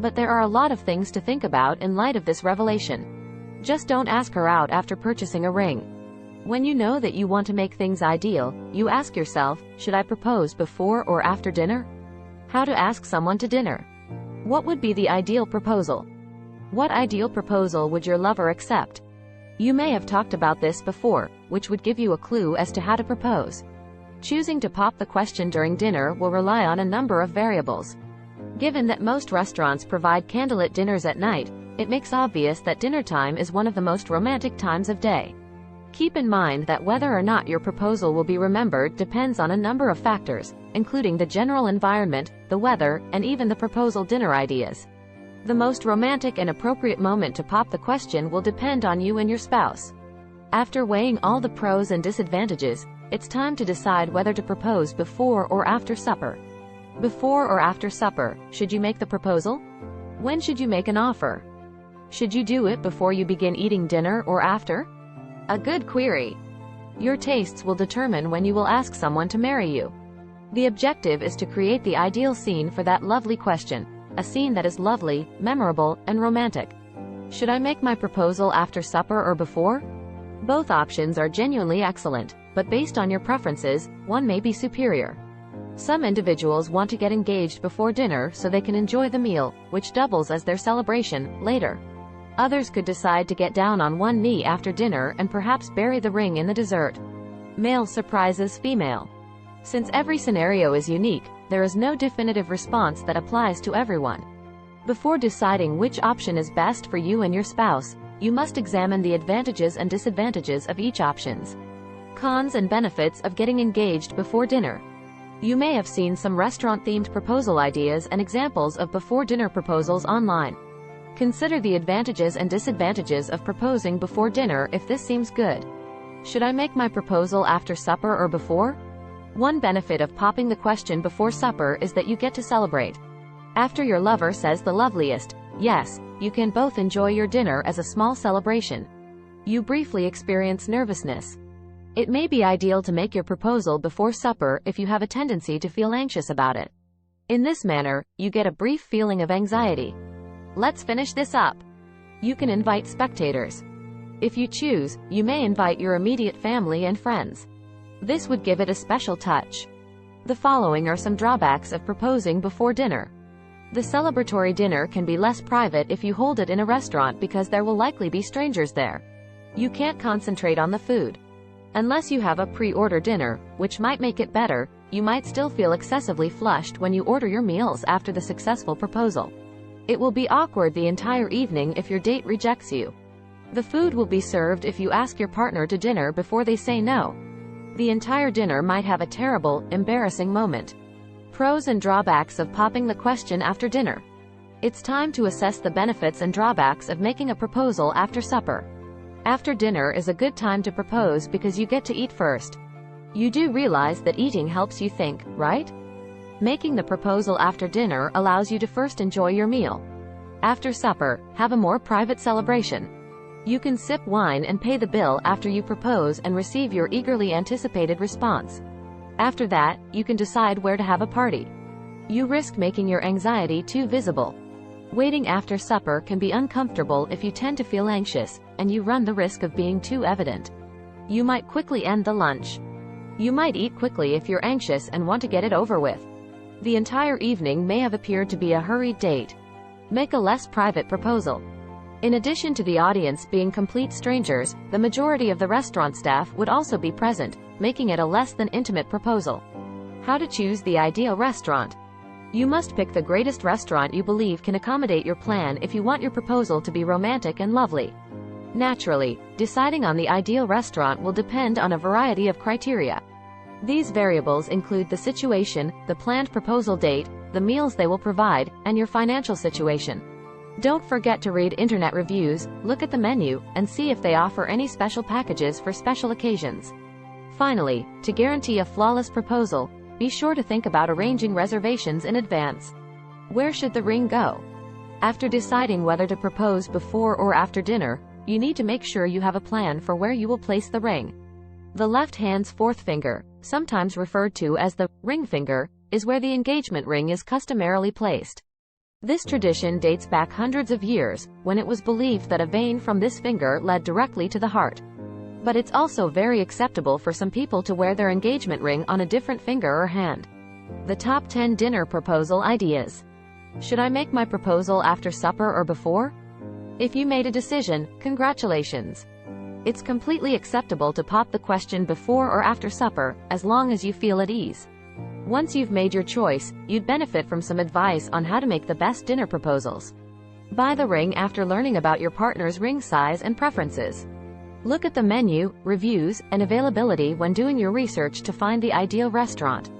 But there are a lot of things to think about in light of this revelation. Just don't ask her out after purchasing a ring. When you know that you want to make things ideal, you ask yourself, should I propose before or after dinner? How to ask someone to dinner. What would be the ideal proposal? What ideal proposal would your lover accept? You may have talked about this before, which would give you a clue as to how to propose. Choosing to pop the question during dinner will rely on a number of variables. Given that most restaurants provide candlelit dinners at night, it makes obvious that dinner time is one of the most romantic times of day. Keep in mind that whether or not your proposal will be remembered depends on a number of factors, including the general environment, the weather, and even the proposal dinner ideas. The most romantic and appropriate moment to pop the question will depend on you and your spouse. After weighing all the pros and disadvantages, it's time to decide whether to propose before or after supper. Before or after supper, should you make the proposal? When should you make an offer? Should you do it before you begin eating dinner or after? A good query. Your tastes will determine when you will ask someone to marry you. The objective is to create the ideal scene for that lovely question, a scene that is lovely, memorable, and romantic. Should I make my proposal after supper or before? Both options are genuinely excellent, but based on your preferences, one may be superior. Some individuals want to get engaged before dinner so they can enjoy the meal, which doubles as their celebration, later. Others could decide to get down on one knee after dinner and perhaps bury the ring in the dessert. Male surprises female. Since every scenario is unique, there is no definitive response that applies to everyone. Before deciding which option is best for you and your spouse, you must examine the advantages and disadvantages of each options. Cons and benefits of getting engaged before dinner. You may have seen some restaurant-themed proposal ideas and examples of before-dinner proposals online. Consider the advantages and disadvantages of proposing before dinner if this seems good. Should I make my proposal after supper or before? One benefit of popping the question before supper is that you get to celebrate. After your lover says the loveliest yes, you can both enjoy your dinner as a small celebration. You briefly experience nervousness. It may be ideal to make your proposal before supper if you have a tendency to feel anxious about it. In this manner, you get a brief feeling of anxiety. Let's finish this up. You can invite spectators. If you choose, you may invite your immediate family and friends. This would give it a special touch. The following are some drawbacks of proposing before dinner. The celebratory dinner can be less private if you hold it in a restaurant because there will likely be strangers there. You can't concentrate on the food. Unless you have a pre-order dinner, which might make it better, you might still feel excessively flushed when you order your meals after the successful proposal. It will be awkward the entire evening if your date rejects you. The food will be served if you ask your partner to dinner before they say no. The entire dinner might have a terrible, embarrassing moment. Pros and drawbacks of popping the question after dinner. It's time to assess the benefits and drawbacks of making a proposal after supper. After dinner is a good time to propose because you get to eat first. You do realize that eating helps you think, right? Making the proposal after dinner allows you to first enjoy your meal. After supper, have a more private celebration. You can sip wine and pay the bill after you propose and receive your eagerly anticipated response. After that, you can decide where to have a party. You risk making your anxiety too visible. Waiting after supper can be uncomfortable if you tend to feel anxious, and you run the risk of being too evident. You might quickly end the lunch. You might eat quickly if you're anxious and want to get it over with. The entire evening may have appeared to be a hurried date. Make a less private proposal. In addition to the audience being complete strangers, the majority of the restaurant staff would also be present, making it a less than intimate proposal. How to choose the ideal restaurant. You must pick the greatest restaurant you believe can accommodate your plan if you want your proposal to be romantic and lovely. Naturally, deciding on the ideal restaurant will depend on a variety of criteria. These variables include the situation, the planned proposal date, the meals they will provide, and your financial situation. Don't forget to read internet reviews, look at the menu, and see if they offer any special packages for special occasions. Finally, to guarantee a flawless proposal, be sure to think about arranging reservations in advance. Where should the ring go? After deciding whether to propose before or after dinner, you need to make sure you have a plan for where you will place the ring. The left hand's fourth finger, sometimes referred to as the ring finger, is where the engagement ring is customarily placed. This tradition dates back hundreds of years, when it was believed that a vein from this finger led directly to the heart. But it's also very acceptable for some people to wear their engagement ring on a different finger or hand. The top 10 dinner proposal ideas. Should I make my proposal after supper or before? If you made a decision, congratulations. It's completely acceptable to pop the question before or after supper, as long as you feel at ease. Once you've made your choice, you'd benefit from some advice on how to make the best dinner proposals. Buy the ring after learning about your partner's ring size and preferences. Look at the menu, reviews, and availability when doing your research to find the ideal restaurant.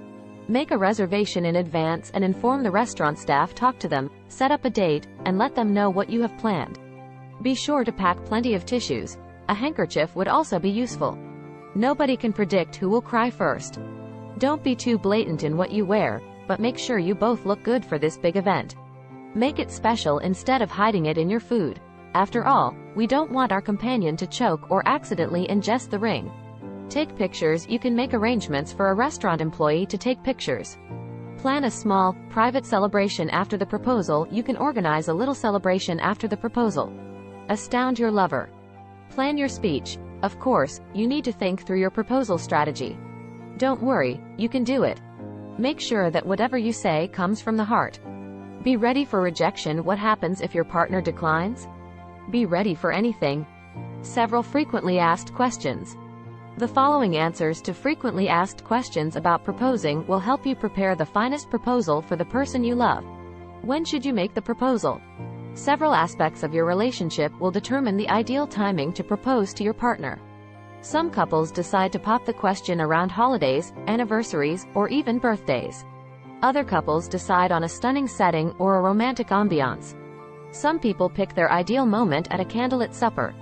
Make a reservation in advance and inform the restaurant staff. Talk to them, set up a date, and let them know what you have planned. Be sure to pack plenty of tissues. A handkerchief would also be useful. Nobody can predict who will cry first. Don't be too blatant in what you wear, but make sure you both look good for this big event. Make it special instead of hiding it in your food. After all, we don't want our companion to choke or accidentally ingest the ring. Take pictures. You can make arrangements for a restaurant employee to take pictures. Plan a small, private celebration after the proposal. You can organize a little celebration after the proposal. Astound your lover. Plan your speech. Of course, you need to think through your proposal strategy. Don't worry, you can do it. Make sure that whatever you say comes from the heart. Be ready for rejection. What happens if your partner declines? Be ready for anything. Several frequently asked questions. The following answers to frequently asked questions about proposing will help you prepare the finest proposal for the person you love. When should you make the proposal? Several aspects of your relationship will determine the ideal timing to propose to your partner. Some couples decide to pop the question around holidays, anniversaries, or even birthdays. Other couples decide on a stunning setting or a romantic ambiance. Some people pick their ideal moment at a candlelit supper.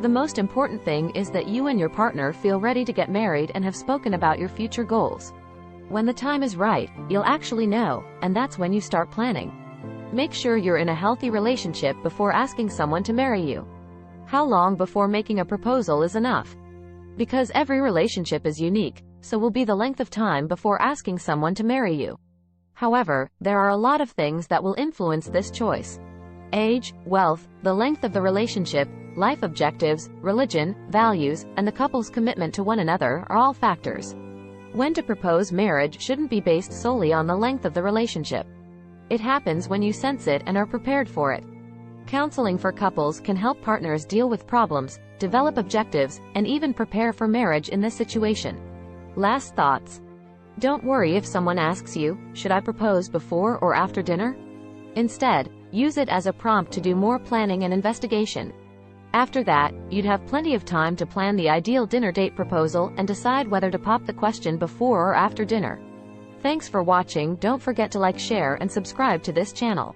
The most important thing is that you and your partner feel ready to get married and have spoken about your future goals. When the time is right, you'll actually know, and that's when you start planning. Make sure you're in a healthy relationship before asking someone to marry you. How long before making a proposal is enough? Because every relationship is unique, so will be the length of time before asking someone to marry you. However, there are a lot of things that will influence this choice. Age, wealth, the length of the relationship, life objectives, religion, values, and the couple's commitment to one another are all factors. When to propose marriage shouldn't be based solely on the length of the relationship. It happens when you sense it and are prepared for it. Counseling for couples can help partners deal with problems, develop objectives, and even prepare for marriage in this situation. Last thoughts. Don't worry if someone asks you, should I propose before or after dinner? Instead, use it as a prompt to do more planning and investigation. After that, you'd have plenty of time to plan the ideal dinner date proposal and decide whether to pop the question before or after dinner. Thanks for watching. Don't forget to like, share, and subscribe to this channel.